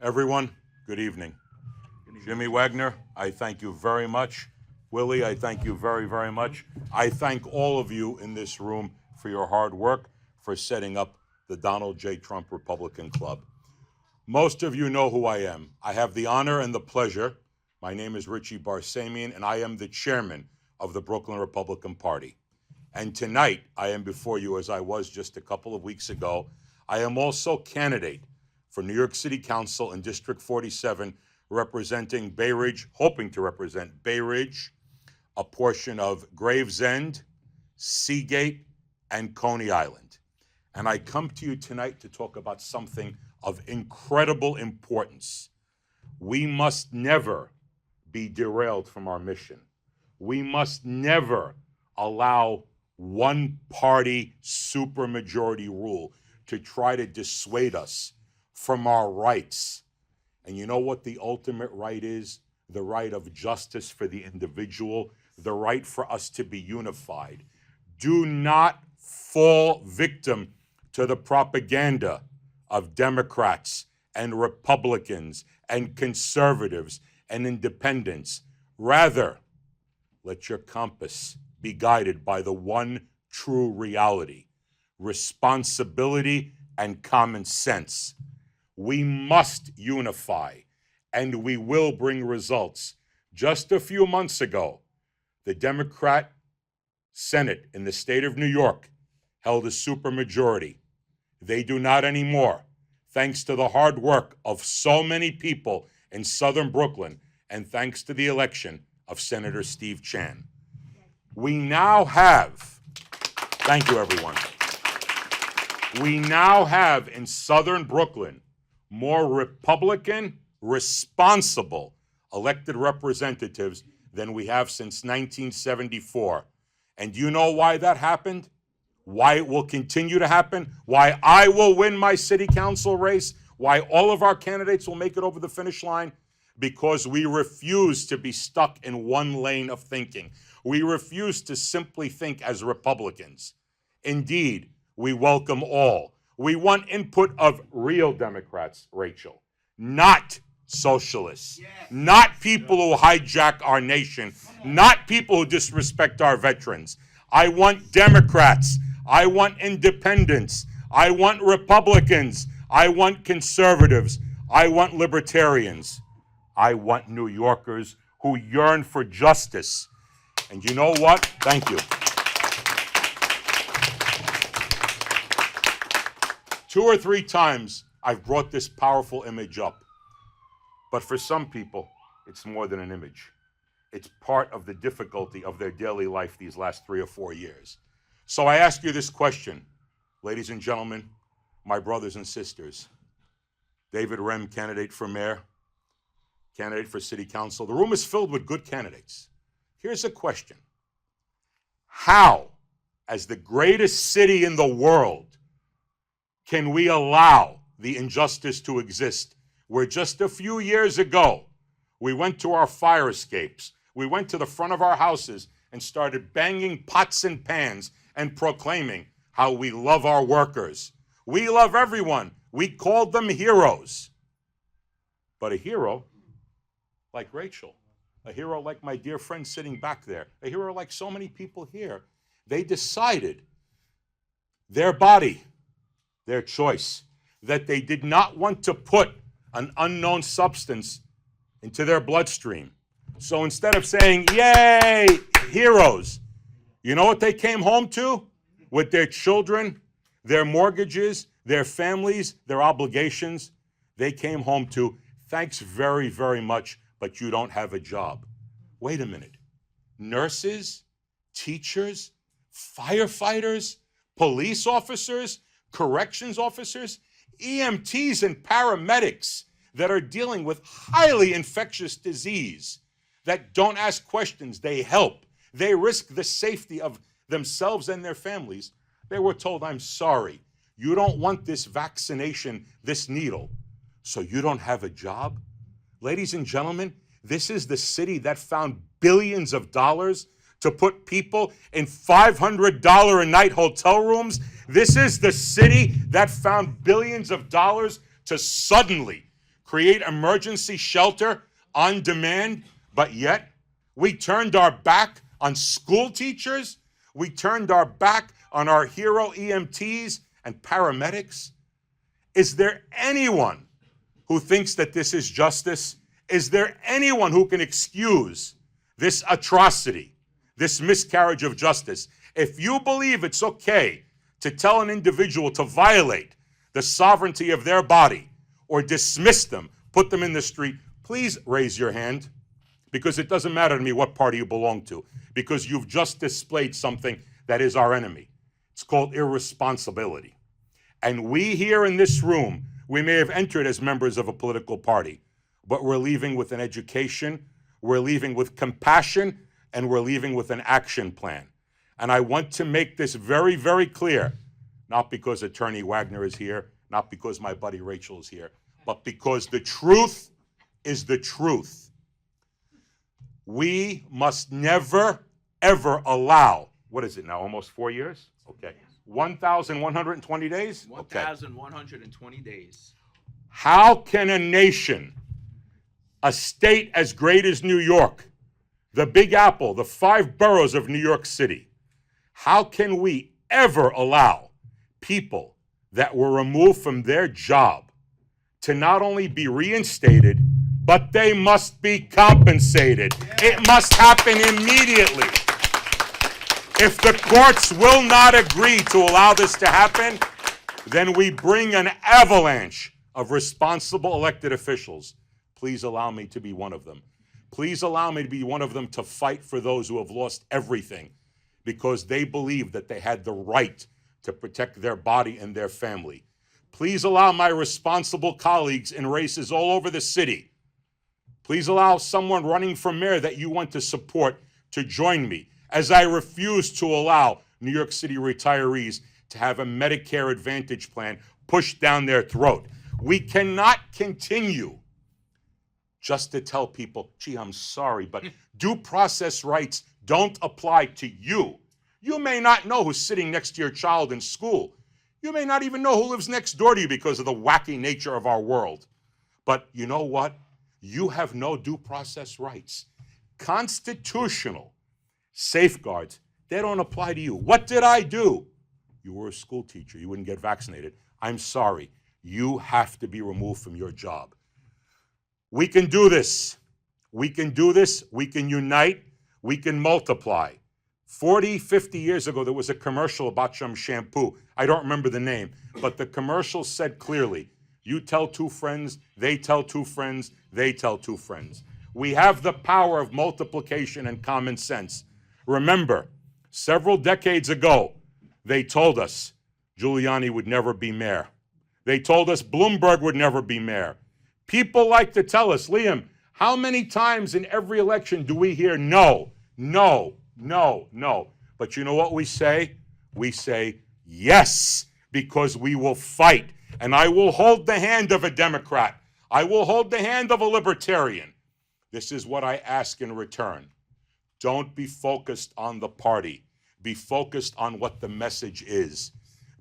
Everyone, good evening. Jimmy Wagner, I thank you very much. Willie, I thank you very, very much. I thank all of you in this room for your hard work for setting up the Donald J. Trump Republican Club. Most of you know who I am. I have the honor and the pleasure. My name is Richie Barsamian, and I am the chairman of the Brooklyn Republican Party. And tonight, I am before you as I was just a couple of weeks ago. I am also candidate for New York City Council in District 47, representing Bay Ridge, hoping to represent Bay Ridge, a portion of Gravesend, Seagate, and Coney Island. And I come to you tonight to talk about something of incredible importance. We must never be derailed from our mission. We must never allow one-party supermajority rule to try to dissuade us from our rights. And you know what the ultimate right is? The right of justice for the individual, the right for us to be unified. Do not fall victim to the propaganda of Democrats and Republicans and conservatives and independents. Rather, let your compass be guided by the one true reality, responsibility and common sense. We must unify, and we will bring results. Just a few months ago, the Democrat Senate in the state of New York held a supermajority. They do not anymore, thanks to the hard work of so many people in southern Brooklyn, and thanks to the election of Senator Steve Chan. We now have, thank you everyone, we now have in southern Brooklyn more Republican, responsible elected representatives than we have since 1974. And do you know why that happened? Why it will continue to happen? Why I will win my city council race? Why all of our candidates will make it over the finish line? Because we refuse to be stuck in one lane of thinking. We refuse to simply think as Republicans. Indeed, we welcome all. We want input of real Democrats, Rachel, not socialists, not people who hijack our nation, not people who disrespect our veterans. I want Democrats. I want independents. I want Republicans. I want conservatives. I want libertarians. I want New Yorkers who yearn for justice. And you know what? Thank you. 2 or 3 times I've brought this powerful image up. But for some people, it's more than an image. It's part of the difficulty of their daily life these last 3 or 4 years. So I ask you this question, ladies and gentlemen, my brothers and sisters. David Rem, candidate for mayor, candidate for city council. The room is filled with good candidates. Here's a question. How, as the greatest city in the world, can we allow the injustice to exist where just a few years ago, we went to our fire escapes, we went to the front of our houses and started banging pots and pans and proclaiming how we love our workers. We love everyone. We called them heroes. But a hero like Rachel, a hero like my dear friend sitting back there, a hero like so many people here, they decided their body, their choice, that they did not want to put an unknown substance into their bloodstream. So instead of saying, yay, heroes, you know what they came home to? With their children, their mortgages, their families, their obligations, they came home to, thanks very, very much, but you don't have a job. Wait a minute. Nurses, teachers, firefighters, police officers, corrections officers, EMTs and paramedics that are dealing with highly infectious disease, that don't ask questions, they help. They risk the safety of themselves and their families. They were told, I'm sorry, you don't want this vaccination, this needle, so you don't have a job? Ladies and gentlemen, this is the city that found billions of dollars to put people in $500 a night hotel rooms. This is the city that found billions of dollars to suddenly create emergency shelter on demand, but yet we turned our back on school teachers. We turned our back on our hero EMTs and paramedics. Is there anyone who thinks that this is justice? Is there anyone who can excuse this atrocity, this miscarriage of justice? If you believe it's okay to tell an individual to violate the sovereignty of their body or dismiss them, put them in the street, please raise your hand, because it doesn't matter to me what party you belong to, because you've just displayed something that is our enemy. It's called irresponsibility. And we here in this room, we may have entered as members of a political party, but we're leaving with an education, we're leaving with compassion, and we're leaving with an action plan. And I want to make this very, very clear, not because Attorney Wagner is here, not because my buddy Rachel is here, but because the truth is the truth. We must never, ever allow, what is it now, almost 4 years? Okay. 1,120 days? 1,120 days. How can a nation, a state as great as New York, the Big Apple, the 5 boroughs of New York City, how can we ever allow people that were removed from their job to not only be reinstated, but they must be compensated? It must happen immediately. If the courts will not agree to allow this to happen, then we bring an avalanche of responsible elected officials. Please allow me to be one of them. Please allow me to be one of them to fight for those who have lost everything because they believed that they had the right to protect their body and their family. Please allow my responsible colleagues in races all over the city. Please allow someone running for mayor that you want to support to join me, as I refuse to allow New York City retirees to have a Medicare Advantage plan pushed down their throat. We cannot continue just to tell people, gee, I'm sorry, but due process rights don't apply to you. You may not know who's sitting next to your child in school. You may not even know who lives next door to you because of the wacky nature of our world. But you know what? You have no due process rights. Constitutional safeguards, they don't apply to you. What did I do? You were a school teacher. You wouldn't get vaccinated. I'm sorry. You have to be removed from your job. We can do this. We can do this. We can unite. We can multiply. 40, 50 years ago, there was a commercial about some shampoo. I don't remember the name, but the commercial said clearly, you tell 2 friends, they tell 2 friends, they tell 2 friends. We have the power of multiplication and common sense. Remember, several decades ago, they told us Giuliani would never be mayor. They told us Bloomberg would never be mayor. People like to tell us, Liam, how many times in every election do we hear no, no, no, no? But you know what we say? We say yes, because we will fight. And I will hold the hand of a Democrat. I will hold the hand of a libertarian. This is what I ask in return. Don't be focused on the party. Be focused on what the message is.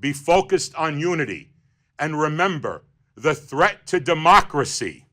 Be focused on unity. And remember, the threat to democracy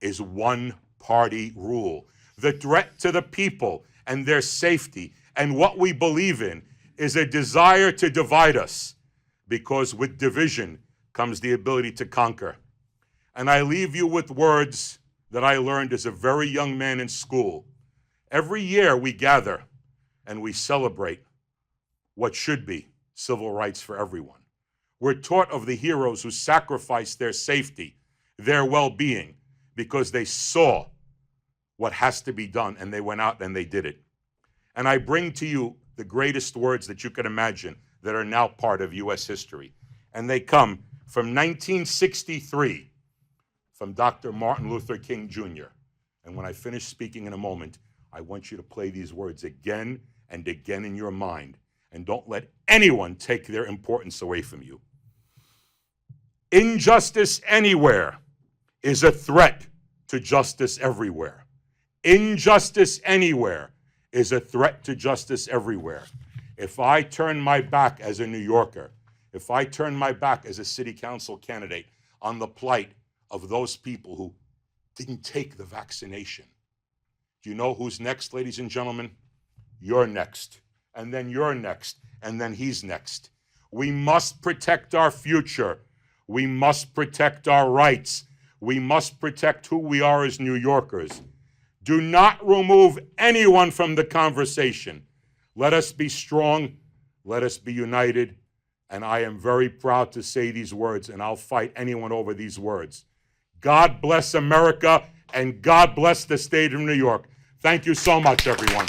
is one-party rule. The threat to the people and their safety and what we believe in is a desire to divide us, because with division comes the ability to conquer. And I leave you with words that I learned as a very young man in school. Every year we gather and we celebrate what should be civil rights for everyone. We're taught of the heroes who sacrificed their safety, their well-being, because they saw what has to be done, and they went out and they did it. And I bring to you the greatest words that you can imagine that are now part of U.S. history. And they come from 1963, from Dr. Martin Luther King Jr. And when I finish speaking in a moment, I want you to play these words again and again in your mind, and don't let anyone take their importance away from you. Injustice anywhere is a threat to justice everywhere. Injustice anywhere is a threat to justice everywhere. If I turn my back as a New Yorker, if I turn my back as a city council candidate on the plight of those people who didn't take the vaccination. Do you know who's next, ladies and gentlemen? You're next, and then you're next, and then he's next. We must protect our future. We must protect our rights. We must protect who we are as New Yorkers. Do not remove anyone from the conversation. Let us be strong. Let us be united. And I am very proud to say these words, and I'll fight anyone over these words. God bless America, and God bless the state of New York. Thank you so much, everyone.